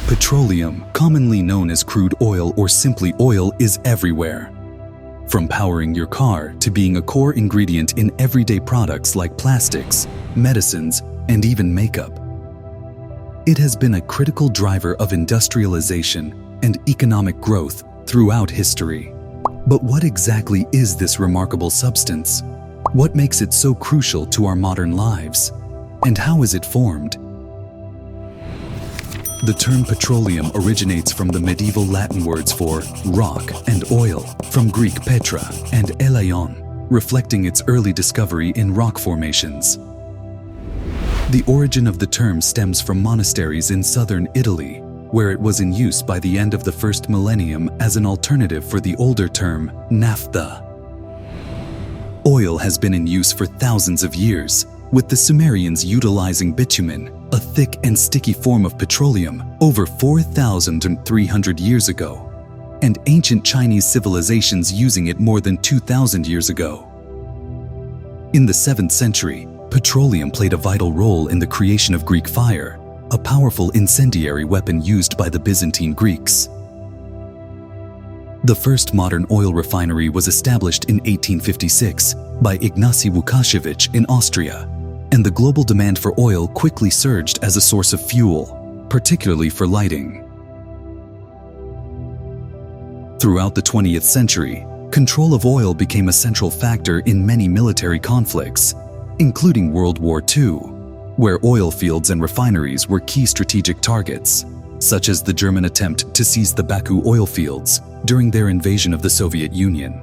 Petroleum, commonly known as crude oil or simply oil, is everywhere. From powering your car to being a core ingredient in everyday products like plastics, medicines, and even makeup. It has been a critical driver of industrialization and economic growth throughout history. But what exactly is this remarkable substance? What makes it so crucial to our modern lives? And how is it formed? The term petroleum originates from the medieval Latin words for rock and oil, from Greek petra and elaion, reflecting its early discovery in rock formations. The origin of the term stems from monasteries in southern Italy, where it was in use by the end of the first millennium as an alternative for the older term naphtha. Oil has been in use for thousands of years, with the Sumerians utilizing bitumen, a thick and sticky form of petroleum, over 4,300 years ago, and ancient Chinese civilizations using it more than 2,000 years ago. In the 7th century, petroleum played a vital role in the creation of Greek fire, a powerful incendiary weapon used by the Byzantine Greeks. The first modern oil refinery was established in 1856 by Ignacy Łukasiewicz in Austria, and the global demand for oil quickly surged as a source of fuel, particularly for lighting. Throughout the 20th century, control of oil became a central factor in many military conflicts, including World War II, where oil fields and refineries were key strategic targets, such as the German attempt to seize the Baku oil fields during their invasion of the Soviet Union.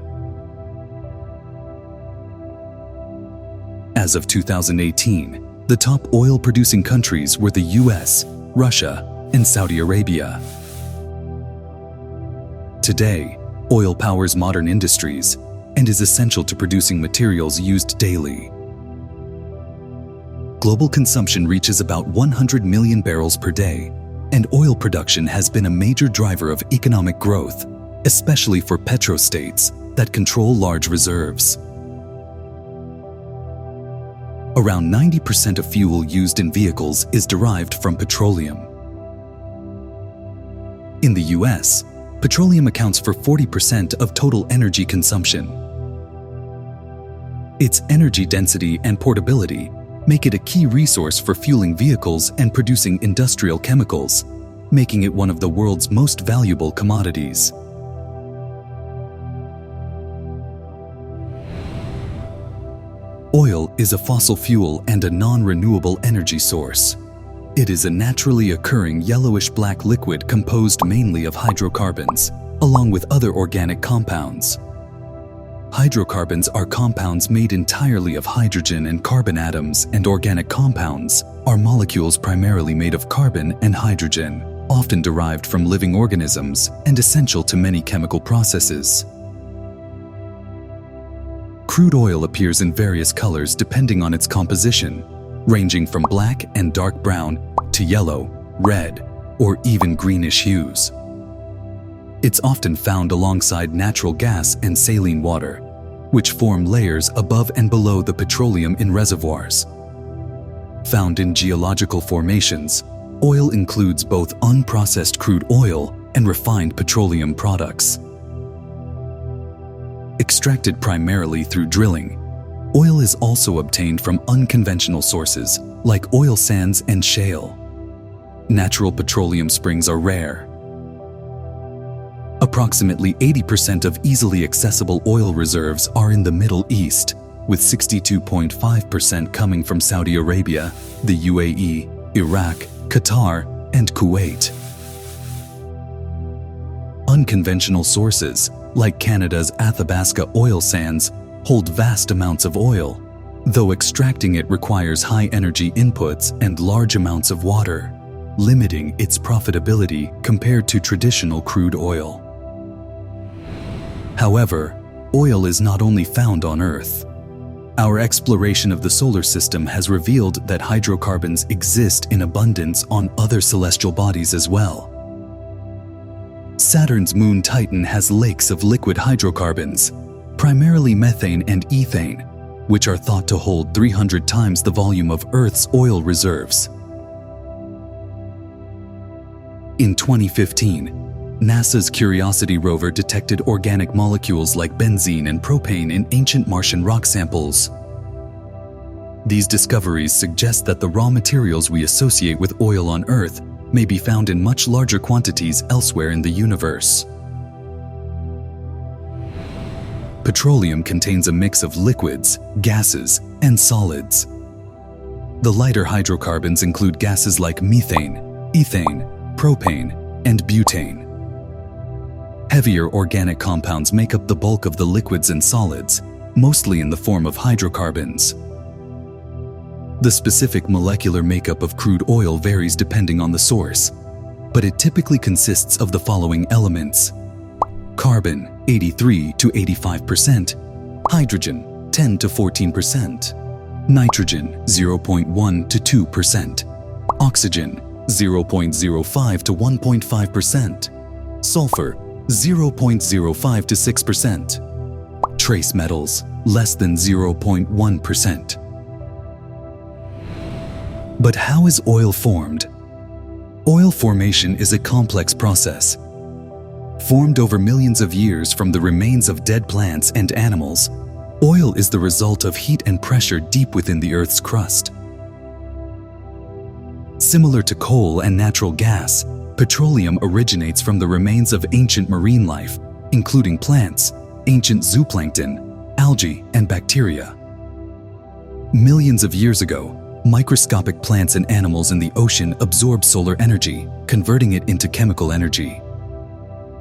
As of 2018, the top oil-producing countries were the US, Russia, and Saudi Arabia. Today, oil powers modern industries and is essential to producing materials used daily. Global consumption reaches about 100 million barrels per day, and oil production has been a major driver of economic growth, especially for petrostates that control large reserves. Around 90% of fuel used in vehicles is derived from petroleum. In the US, petroleum accounts for 40% of total energy consumption. Its energy density and portability make it a key resource for fueling vehicles and producing industrial chemicals, making it one of the world's most valuable commodities. Oil is a fossil fuel and a non-renewable energy source. It is a naturally occurring yellowish-black liquid composed mainly of hydrocarbons, along with other organic compounds. Hydrocarbons are compounds made entirely of hydrogen and carbon atoms, and organic compounds are molecules primarily made of carbon and hydrogen, often derived from living organisms and essential to many chemical processes. Crude oil appears in various colors depending on its composition, ranging from black and dark brown to yellow, red, or even greenish hues. It's often found alongside natural gas and saline water, which form layers above and below the petroleum in reservoirs. Found in geological formations, oil includes both unprocessed crude oil and refined petroleum products. Extracted primarily through drilling, oil is also obtained from unconventional sources like oil sands and shale. Natural petroleum springs are rare. Approximately 80% of easily accessible oil reserves are in the Middle East, with 62.5% coming from Saudi Arabia, the UAE, Iraq, Qatar, and Kuwait. Unconventional sources, like Canada's Athabasca oil sands, hold vast amounts of oil, though extracting it requires high energy inputs and large amounts of water, limiting its profitability compared to traditional crude oil. However, oil is not only found on Earth. Our exploration of the solar system has revealed that hydrocarbons exist in abundance on other celestial bodies as well. Saturn's moon Titan has lakes of liquid hydrocarbons, primarily methane and ethane, which are thought to hold 300 times the volume of Earth's oil reserves. In 2015, NASA's Curiosity rover detected organic molecules like benzene and propane in ancient Martian rock samples. These discoveries suggest that the raw materials we associate with oil on Earth may be found in much larger quantities elsewhere in the universe. Petroleum contains a mix of liquids, gases, and solids. The lighter hydrocarbons include gases like methane, ethane, propane, and butane. Heavier organic compounds make up the bulk of the liquids and solids, mostly in the form of hydrocarbons. The specific molecular makeup of crude oil varies depending on the source, but it typically consists of the following elements: carbon, 83 to 85%, hydrogen, 10 to 14%, nitrogen, 0.1 to 2%, oxygen, 0.05 to 1.5%, sulfur, 0.05 to 6%, trace metals, less than 0.1%. But how is oil formed? Oil formation is a complex process. Formed over millions of years from the remains of dead plants and animals, oil is the result of heat and pressure deep within the Earth's crust. Similar to coal and natural gas, petroleum originates from the remains of ancient marine life, including plants, ancient zooplankton, algae, and bacteria. Millions of years ago, microscopic plants and animals in the ocean absorbed solar energy, converting it into chemical energy.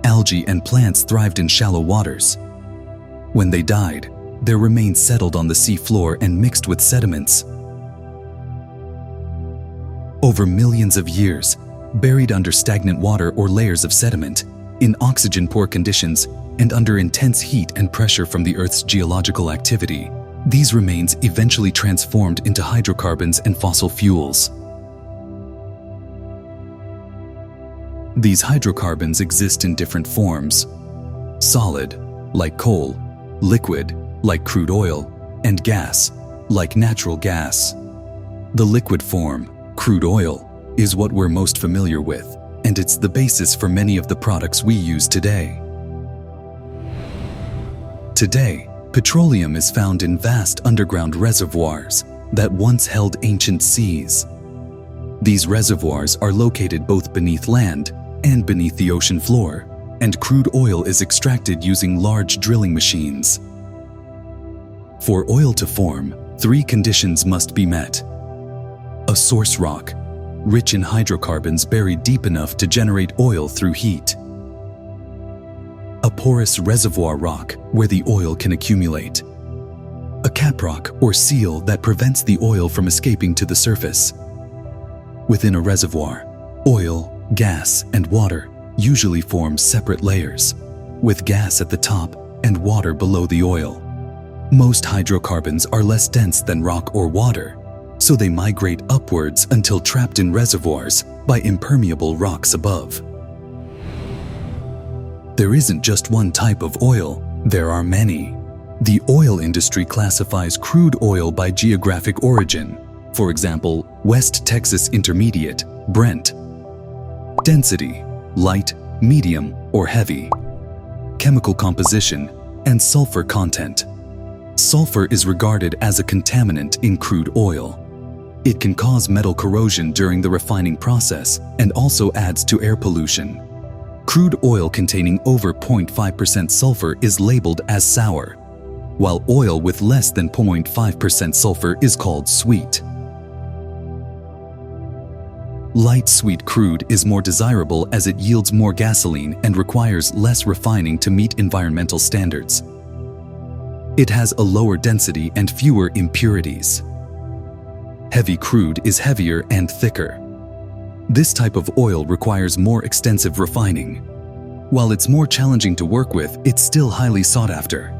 Algae and plants thrived in shallow waters. When they died, their remains settled on the sea floor and mixed with sediments. Over millions of years, buried under stagnant water or layers of sediment, in oxygen-poor conditions, and under intense heat and pressure from the Earth's geological activity, these remains eventually transformed into hydrocarbons and fossil fuels. These hydrocarbons exist in different forms: solid, like coal; liquid, like crude oil; and gas, like natural gas. The liquid form, crude oil, is what we're most familiar with, and it's the basis for many of the products we use today. Today, petroleum is found in vast underground reservoirs that once held ancient seas. These reservoirs are located both beneath land and beneath the ocean floor, and crude oil is extracted using large drilling machines. For oil to form, 3 conditions must be met: a source rock, rich in hydrocarbons buried deep enough to generate oil through heat; a porous reservoir rock where the oil can accumulate; a caprock or seal that prevents the oil from escaping to the surface. Within a reservoir, oil, gas, and water usually form separate layers, with gas at the top and water below the oil. Most hydrocarbons are less dense than rock or water, so they migrate upwards until trapped in reservoirs by impermeable rocks above. There isn't just one type of oil, there are many. The oil industry classifies crude oil by geographic origin. For example, West Texas Intermediate, Brent. Density, light, medium, or heavy. Chemical composition, and sulfur content. Sulfur is regarded as a contaminant in crude oil. It can cause metal corrosion during the refining process and also adds to air pollution. Crude oil containing over 0.5% sulfur is labeled as sour, while oil with less than 0.5% sulfur is called sweet. Light sweet crude is more desirable as it yields more gasoline and requires less refining to meet environmental standards. It has a lower density and fewer impurities. Heavy crude is heavier and thicker. This type of oil requires more extensive refining. While it's more challenging to work with, it's still highly sought after.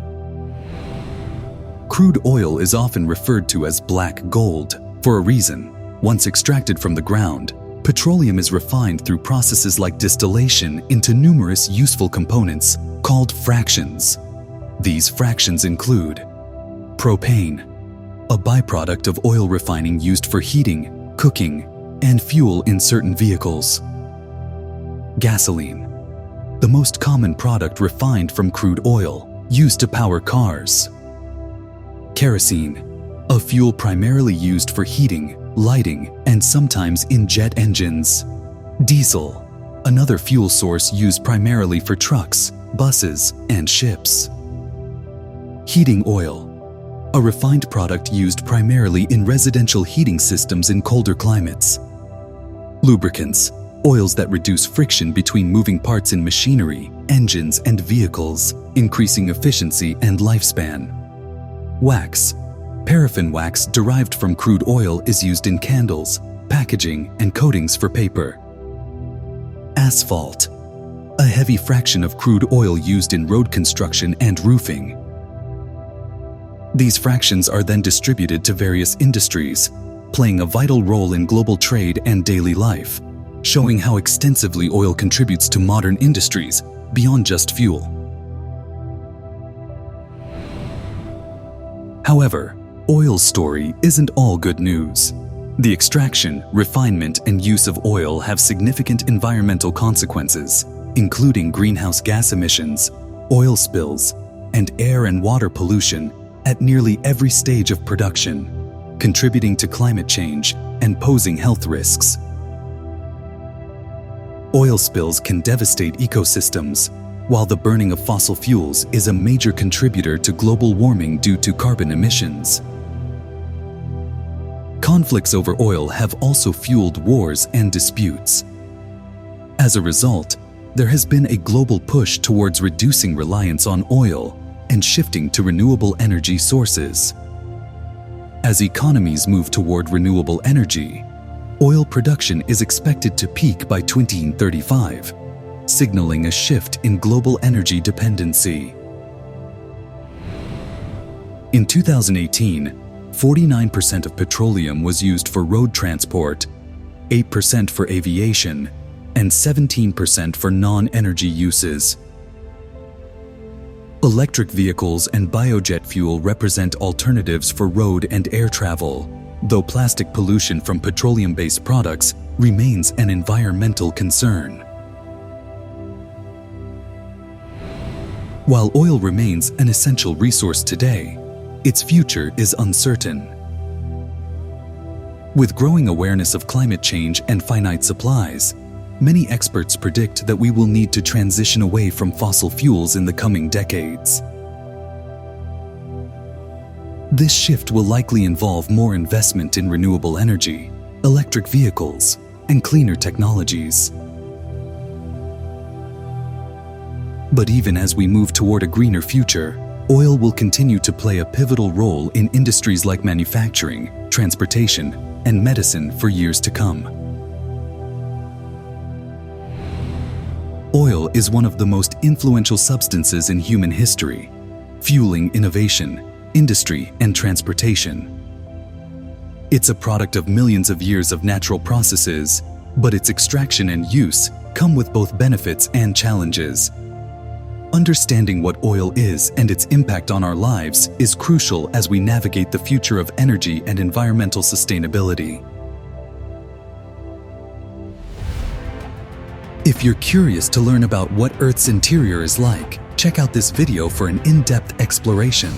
Crude oil is often referred to as black gold for a reason. Once extracted from the ground, petroleum is refined through processes like distillation into numerous useful components called fractions. These fractions include propane, a byproduct of oil refining used for heating, cooking, and fuel in certain vehicles; Gasoline, the most common product refined from crude oil, used to power cars. Kerosene, a fuel primarily used for heating, lighting, and sometimes in jet engines. Diesel, another fuel source used primarily for trucks, buses, and ships. Heating oil, a refined product used primarily in residential heating systems in colder climates. Lubricants, oils that reduce friction between moving parts in machinery, engines, and vehicles, increasing efficiency and lifespan. Wax, paraffin wax derived from crude oil is used in candles, packaging, and coatings for paper. Asphalt, a heavy fraction of crude oil used in road construction and roofing. These fractions are then distributed to various industries, playing a vital role in global trade and daily life, showing how extensively oil contributes to modern industries beyond just fuel. However, oil's story isn't all good news. The extraction, refinement, and use of oil have significant environmental consequences, including greenhouse gas emissions, oil spills, and air and water pollution at nearly every stage of production, contributing to climate change and posing health risks. Oil spills can devastate ecosystems, while the burning of fossil fuels is a major contributor to global warming due to carbon emissions. Conflicts over oil have also fueled wars and disputes. As a result, there has been a global push towards reducing reliance on oil and shifting to renewable energy sources. As economies move toward renewable energy, oil production is expected to peak by 2035, signaling a shift in global energy dependency. In 2018, 49% of petroleum was used for road transport, 8% for aviation, and 17% for non-energy uses. Electric vehicles and biojet fuel represent alternatives for road and air travel, though plastic pollution from petroleum-based products remains an environmental concern. While oil remains an essential resource today, its future is uncertain. With growing awareness of climate change and finite supplies, many experts predict that we will need to transition away from fossil fuels in the coming decades. This shift will likely involve more investment in renewable energy, electric vehicles, and cleaner technologies. But even as we move toward a greener future, oil will continue to play a pivotal role in industries like manufacturing, transportation, and medicine for years to come. Oil is one of the most influential substances in human history, fueling innovation, industry, and transportation. It's a product of millions of years of natural processes, but its extraction and use come with both benefits and challenges. Understanding what oil is and its impact on our lives is crucial as we navigate the future of energy and environmental sustainability. If you're curious to learn about what Earth's interior is like, check out this video for an in-depth exploration.